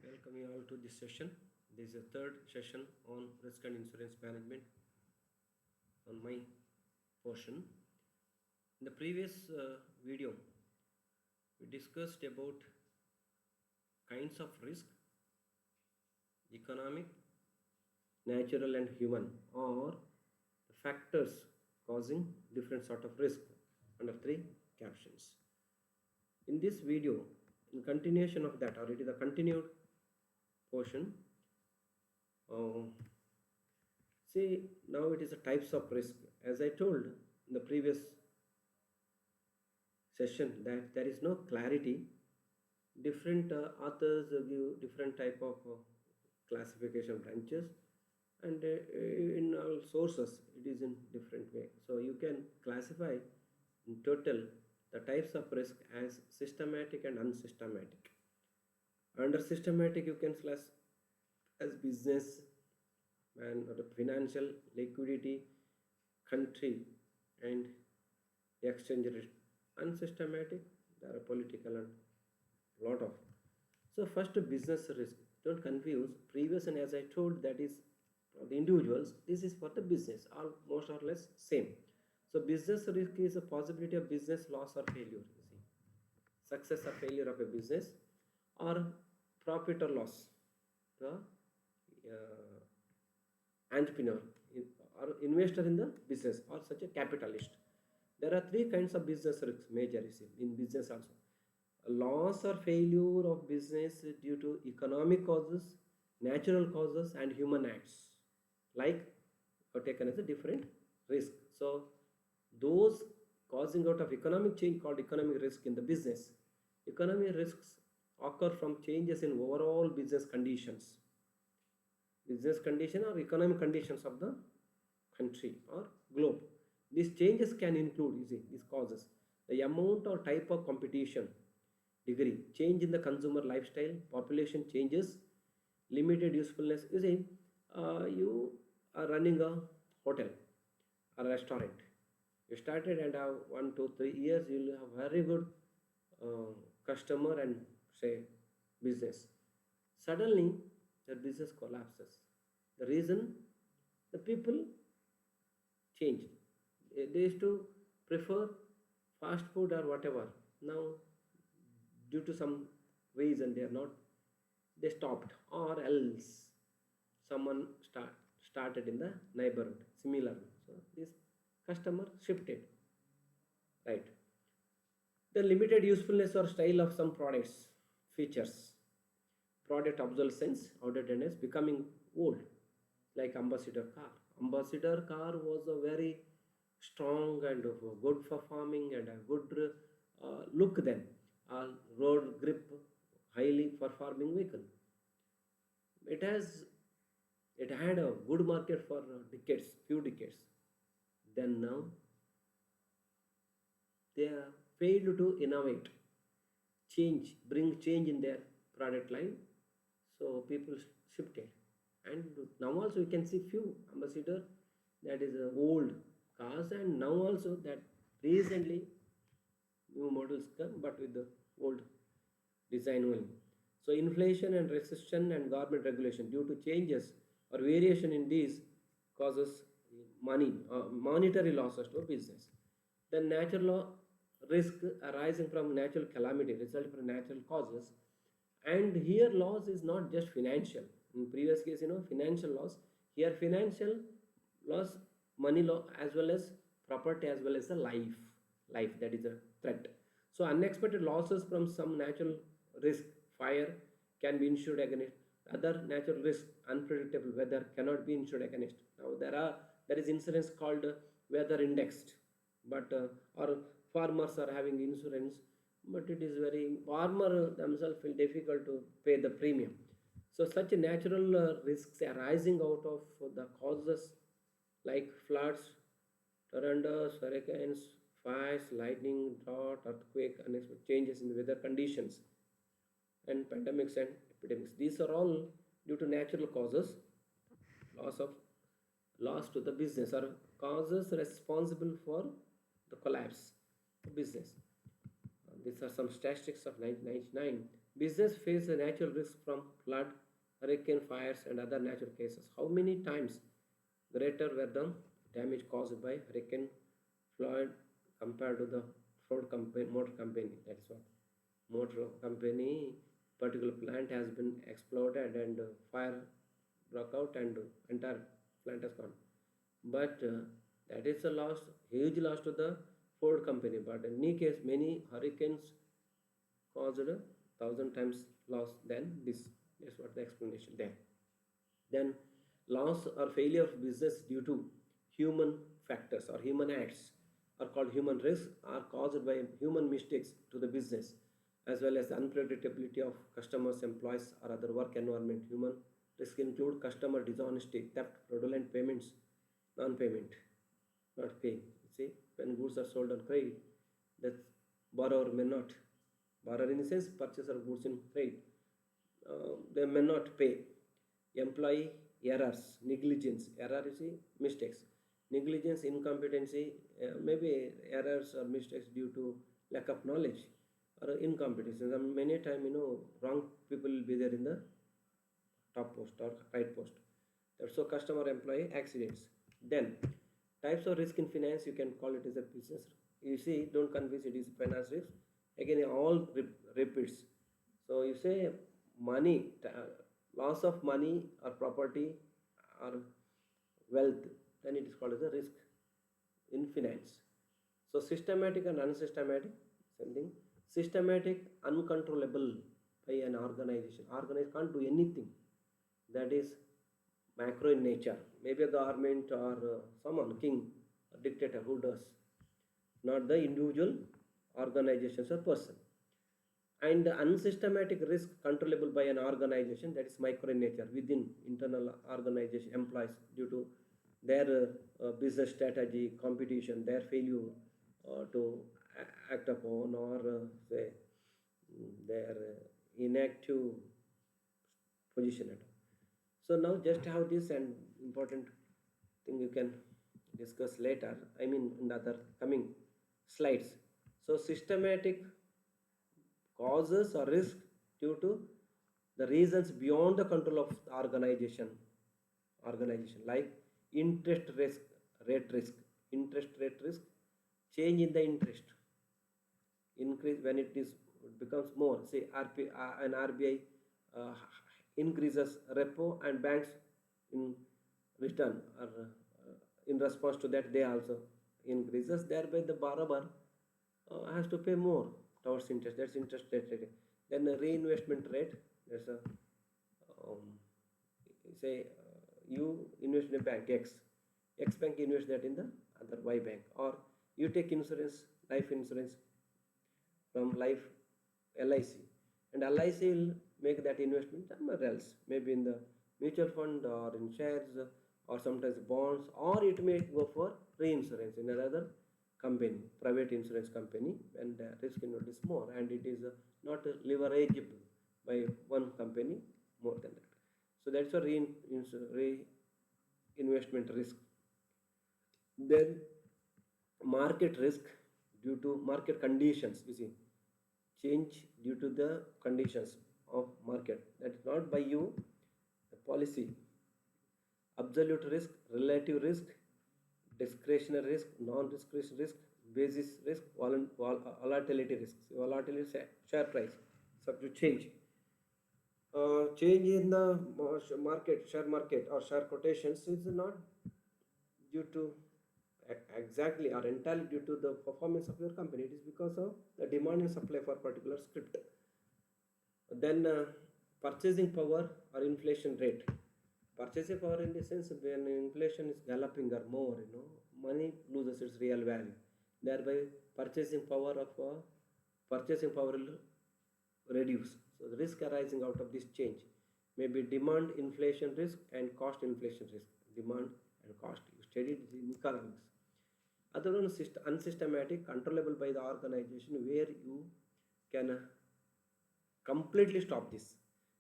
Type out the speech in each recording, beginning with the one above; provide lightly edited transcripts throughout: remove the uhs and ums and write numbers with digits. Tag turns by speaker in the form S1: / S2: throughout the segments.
S1: Welcome you all to this session. This is the third session on risk and insurance management on my portion. In the previous video, we discussed about kinds of risk, economic, natural and human, or the factors causing different sort of risk under three captions. In this video, in continuation of that, or it is a continued portion, uh, see, now it is a types of risk. As I told in the previous session that there is no clarity. Different authors give different type of classification branches, and in all sources it is in different way. So you can classify in total the types of risk as systematic and unsystematic. Under systematic, you can slash as business and or financial liquidity, country, and exchange rate. Unsystematic, there are political and lot of. So first, business risk. Don't confuse previous and as I told that is for the individuals. This is for the business. All most or less same. So business risk is a possibility of business loss or failure. You see, success or failure of a business, or profit or loss. The entrepreneur or investor in the business or such a capitalist. There are three kinds of business risks major you see, in business also. A loss or failure of business due to economic causes, natural causes and human acts like are taken as a different risk. So those causing out of economic change called economic risk in the business. Economic risks occur from changes in overall business condition or economic conditions of the country or globe. These changes can include, you see, these causes, the amount or type of competition, degree, change in the consumer lifestyle, population changes, limited usefulness. You see, you are running a hotel or a restaurant. You started and have 1, 2, 3 years, you will have very good customer and say business. Suddenly, the business collapses. The reason, the people changed. They used to prefer fast food or whatever. Now, due to some reason, they are not. They stopped, or else someone started in the neighborhood similar. So this customer shifted, right? The limited usefulness or style of some products, features, product obsolescence, outdatedness, becoming old, like Ambassador car. Ambassador car was a very strong and of a good performing and a good look then. A road grip, highly performing vehicle. It has it had a good market for decades, few decades. Then now they have failed to innovate, bring change in their product line. So people shifted, and now also you can see few Ambassador that is old cars, and now also that recently new models come, but with the old design only. So inflation and recession and government regulation due to changes or variation in these causes monetary losses to a business. Then natural risk arising from natural calamity resulting from natural causes, and here loss is not just financial. In previous case, financial loss. Here financial loss, money loss, as well as property, as well as the life that is a threat. So unexpected losses from some natural risk, fire can be insured against. Other natural risk, unpredictable weather cannot be insured against. Now there is insurance called weather indexed, but or farmers are having insurance, but it is very farmer themselves feel difficult to pay the premium. So such natural risks arising out of the causes like floods, tornadoes, hurricanes, fires, lightning, drought, earthquake, unexpected changes in the weather conditions, and pandemics and epidemics. These are all due to natural causes, loss of loss to the business or causes responsible for the collapse of business. These are some statistics of 1999. Business face a natural risk from flood, hurricane, fires, and other natural cases. How many times greater were the damage caused by hurricane, flood compared to the Ford company, motor company? That's what motor company particular plant has been exploded and fire broke out and entire plant has gone. But that is a loss, huge loss to the Ford company. But in any case, many hurricanes caused a thousand times loss than this. That's what the explanation there. Then loss or failure of business due to human factors or human acts are called human risk, are caused by human mistakes to the business, as well as the unpredictability of customers, employees, or other work environment. Human risk include customer dishonesty, theft, fraudulent payments, non-payment, not paying. See, when goods are sold on credit, the borrower may not, borrower in the sense purchaser of goods in credit, they may not pay. Employee errors, negligence, error you see, mistakes, negligence, incompetency, maybe errors or mistakes due to lack of knowledge or incompetence. And many time wrong people will be there in the top post or right post. That's so customer employee accidents. Then types of risk in finance, you can call it as a business. You see, don't confuse it is finance risk. Again, all repeats. So you say money, loss of money or property or wealth, then it is called as a risk in finance. So systematic and unsystematic, same thing. Systematic, uncontrollable by an organization. Organization can't do anything. That is macro in nature. Maybe a government or someone, king, or dictator who does, not the individual organizations or person. And the unsystematic risk controllable by an organization, that is micro in nature within internal organization employees due to their business strategy, competition, their failure to act upon or say their inactive position at all. So now just have this and important thing you can discuss later. I mean in the other coming slides. So systematic causes or risk due to the reasons beyond the control of the organization like interest risk, rate risk, interest rate risk, change in the interest, increase when it becomes more. Say an RBI increases repo and banks in return or in response to that they also increases, thereby the borrower has to pay more towards interest. That's interest rate. Then the reinvestment rate. There's a um, say you invest in a bank X bank invest that in the other Y bank, or you take insurance, life insurance from life LIC, and LIC will make that investment somewhere else, maybe in the mutual fund or in shares or sometimes bonds, or it may go for reinsurance in another company, private insurance company, and the risk involved is more and it is not leverageable by one company more than that. So that's a reinvestment risk. Then market risk due to market conditions, you see, change due to the conditions of market, that is not by you, the policy. Absolute risk, relative risk, discretionary risk, non-discretionary risk, basis risk, volatility risk. Volatility is share price subject to change. Change in the market, share market or share quotations is not due to exactly or entirely due to the performance of your company. It is because of the demand and supply for particular script. Then purchasing power or inflation rate. Purchasing power in the sense when inflation is galloping or more, money loses its real value. Thereby purchasing power of purchasing power will reduce. So the risk arising out of this change may be demand inflation risk and cost inflation risk. Demand and cost. You studied in economics. Other one is unsystematic, controllable by the organization, where you can completely stop this.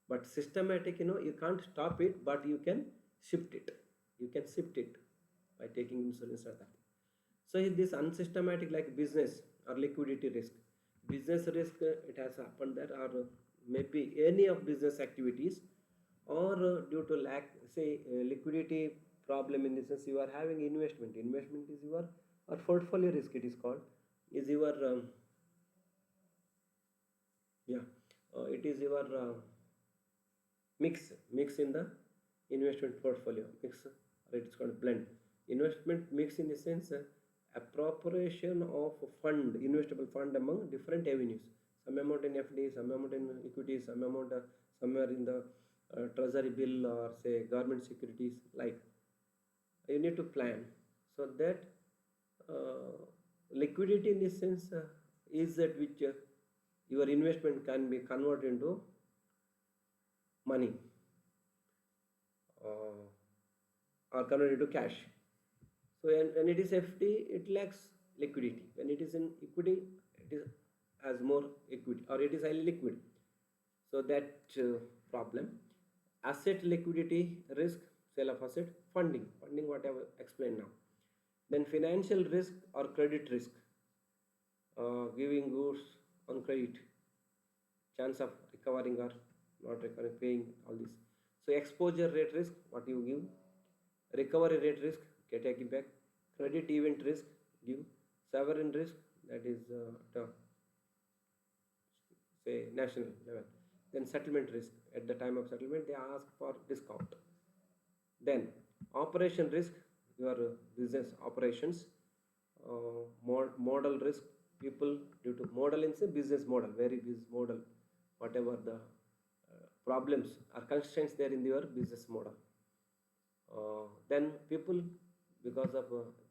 S1: But systematic, you can't stop it, but you can shift it. You can shift it by taking insurance or that. So this unsystematic like business or liquidity risk. Business risk, it has happened that or maybe any of business activities, or due to lack, say, liquidity problem, in the sense you are having investment is your, or portfolio risk it is called, is your yeah, it is your mix in the investment portfolio mix, or it's called blend. Investment mix in the sense, appropriation of fund, investable fund among different avenues, some amount in FD, some amount in equity, some amount somewhere in the treasury bill, or say government securities, like you need to plan. So that uh, liquidity in this sense is that which your investment can be converted into money, or converted to cash. So when it is FD, it lacks liquidity. When it is in equity, it is has more equity, or it is highly liquid. So that problem. Asset liquidity risk, sale of asset, funding what I have explained now. Then financial risk or credit risk, giving goods on credit, chance of recovering or not recovering, paying, all this. So exposure rate risk, what you give, recovery rate risk, take it back, credit event risk, give, sovereign risk, that is say national level. Then settlement risk, at the time of settlement they ask for discount. Then operation risk, your business operations, model risk, people due to model in say business model, very business model, whatever the problems or constraints there in your business model. Then people, because of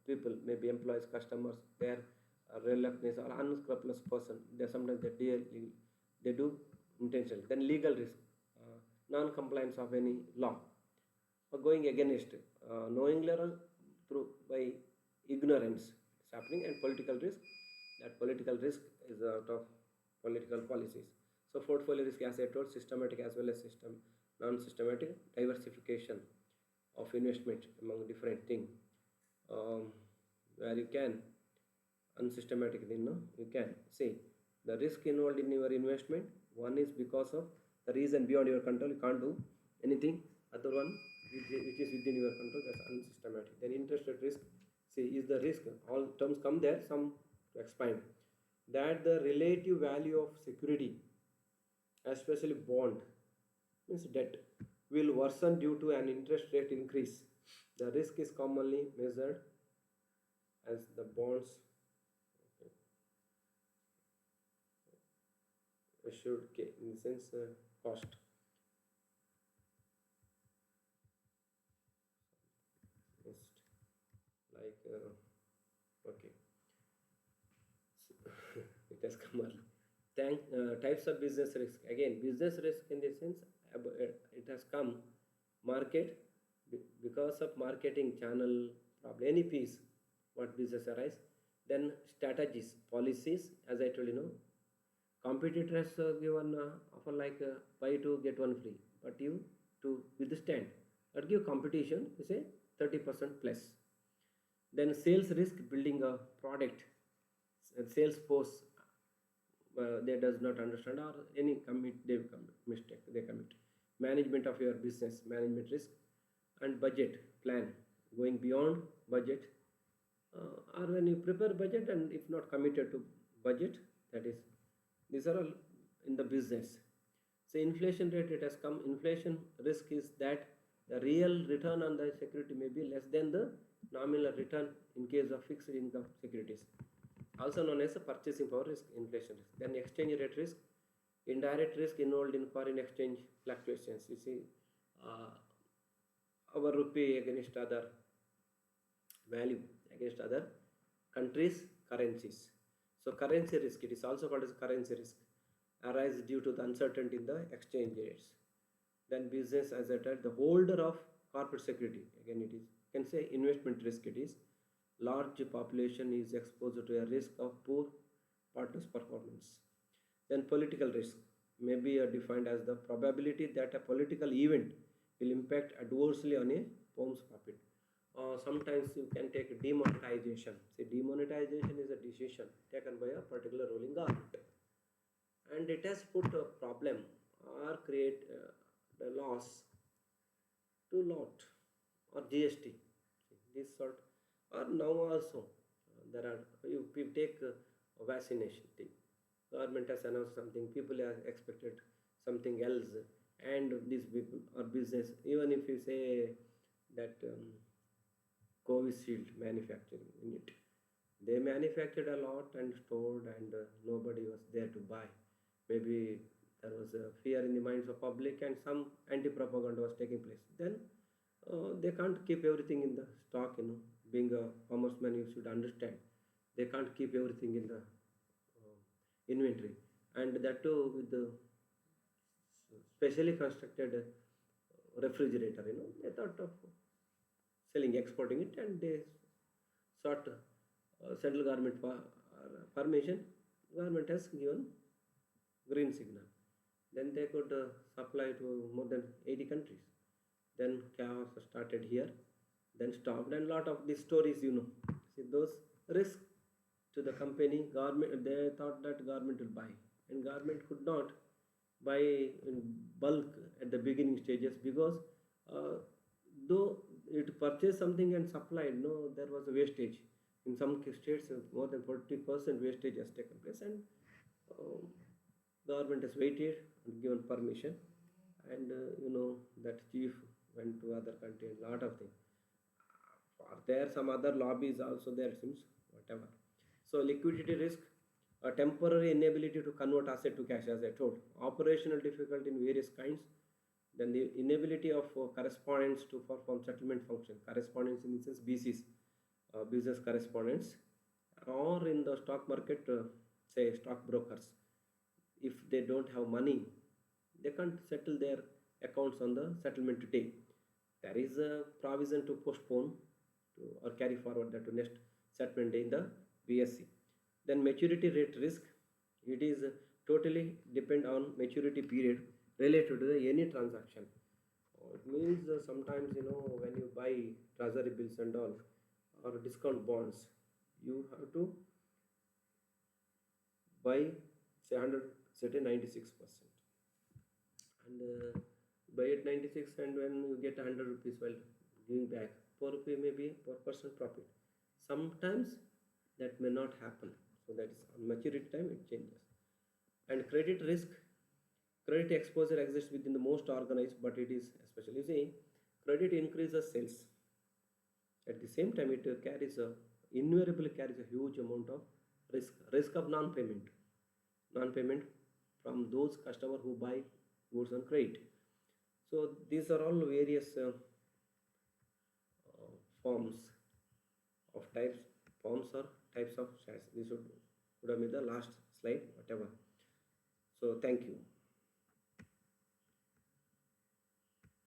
S1: people, maybe employees, customers, their reluctance or unscrupulous person, they sometimes they do intentionally. Then legal risk, non-compliance of any law, or going against, knowingly or through by ignorance it's happening. And political risk, that political risk is out of political policies. So portfolio risk, as I told, systematic as well as non-systematic, diversification of investment among different things, where you can unsystematic thing, no, you can see the risk involved in your investment. One is because of the reason beyond your control, you can't do anything. Other one which is within your control, that's unsystematic. Then interest rate risk, see, is the risk, all terms come there, some to expand, that the relative value of security, especially bond, means debt, will worsen due to an interest rate increase. The risk is commonly measured as the bonds assured in the sense cost. Next, like okay, it has come early. Types of business risk. Again, business risk in the sense, it has come market, because of marketing channel problem, any piece, what business arise. Then strategies, policies, as I told you, know, competitors given offer like buy two get one free, but you to withstand that give competition, you say 30% plus. Then sales risk, building a product, sales force they does not understand, or any commit they commit mistake they commit. Management of your business, management risk. And budget plan, going beyond budget, or when you prepare budget and if not committed to budget, that is, these are all in the business. So inflation rate, it has come. Inflation risk is that the real return on the security may be less than the nominal return in case of fixed income securities, also known as a purchasing power risk, inflation risk. Then exchange rate risk, indirect risk involved in foreign exchange fluctuations. You see, our rupee against other value, against other countries' currencies. So currency risk, it is also called as currency risk, arises due to the uncertainty in the exchange rates. Then business, as I said, the holder of corporate security, again it is, you can say investment risk, it is, large population is exposed to a risk of poor partners' performance. Then political risk may be defined as the probability that a political event will impact adversely on a firm's profit. Sometimes you can take demonetization. See, demonetization is a decision taken by a particular ruling government, and it has put a problem or create the loss to lot or GST. This sort, or now also there are, if you take vaccination thing, government has announced something, people are expected something else, and these people or business, even if you say that Covishield manufacturing unit, they manufactured a lot and stored, and nobody was there to buy. Maybe there was a fear in the minds of public, and some anti-propaganda was taking place. Then they can't keep everything in the stock. Being a commerce man, you should understand they can't keep everything in the inventory, and that too with the specially constructed refrigerator. They thought of selling, exporting it, and they sought central government permission. Government has given green signal. Then they could supply to more than 80 countries. Then chaos started here, then stopped, and lot of these stories, see those risks to the company. Government, they thought that government will buy, and government could not buy in bulk at the beginning stages, because uh, though it purchased something and supplied, no, there was a wastage. In some states, more than 40% wastage has taken place, and uh, government has waited and given permission, and that chief went to other country and lot of things. Are there some other lobbies also there, seems, whatever. So liquidity risk, a temporary inability to convert asset to cash, as I told, operational difficulty in various kinds, then the inability of correspondents to perform settlement function, correspondents in the sense BCs, business correspondents, or in the stock market, say stock brokers, if they don't have money, they can't settle their accounts on the settlement day. There is a provision to postpone or carry forward that to next settlement day in the BSC. Then maturity rate risk, it is totally depend on maturity period related to the any transaction. It means sometimes, when you buy treasury bills and all, or discount bonds, you have to buy, say 100, set a 96%, and buy at 96, and when you get 100 rupees while giving back, 4 rupee may be 4% profit. Sometimes that may not happen, so that is on maturity time it changes. And credit risk, credit exposure exists within the most organized, but it is especially, you see, credit increases sales. At the same time, it carries a invariably carries a huge amount of risk of non-payment from those customers who buy goods on credit. So these are all various forms of types, forms or types of shares. This would have been the last slide, whatever. So thank you.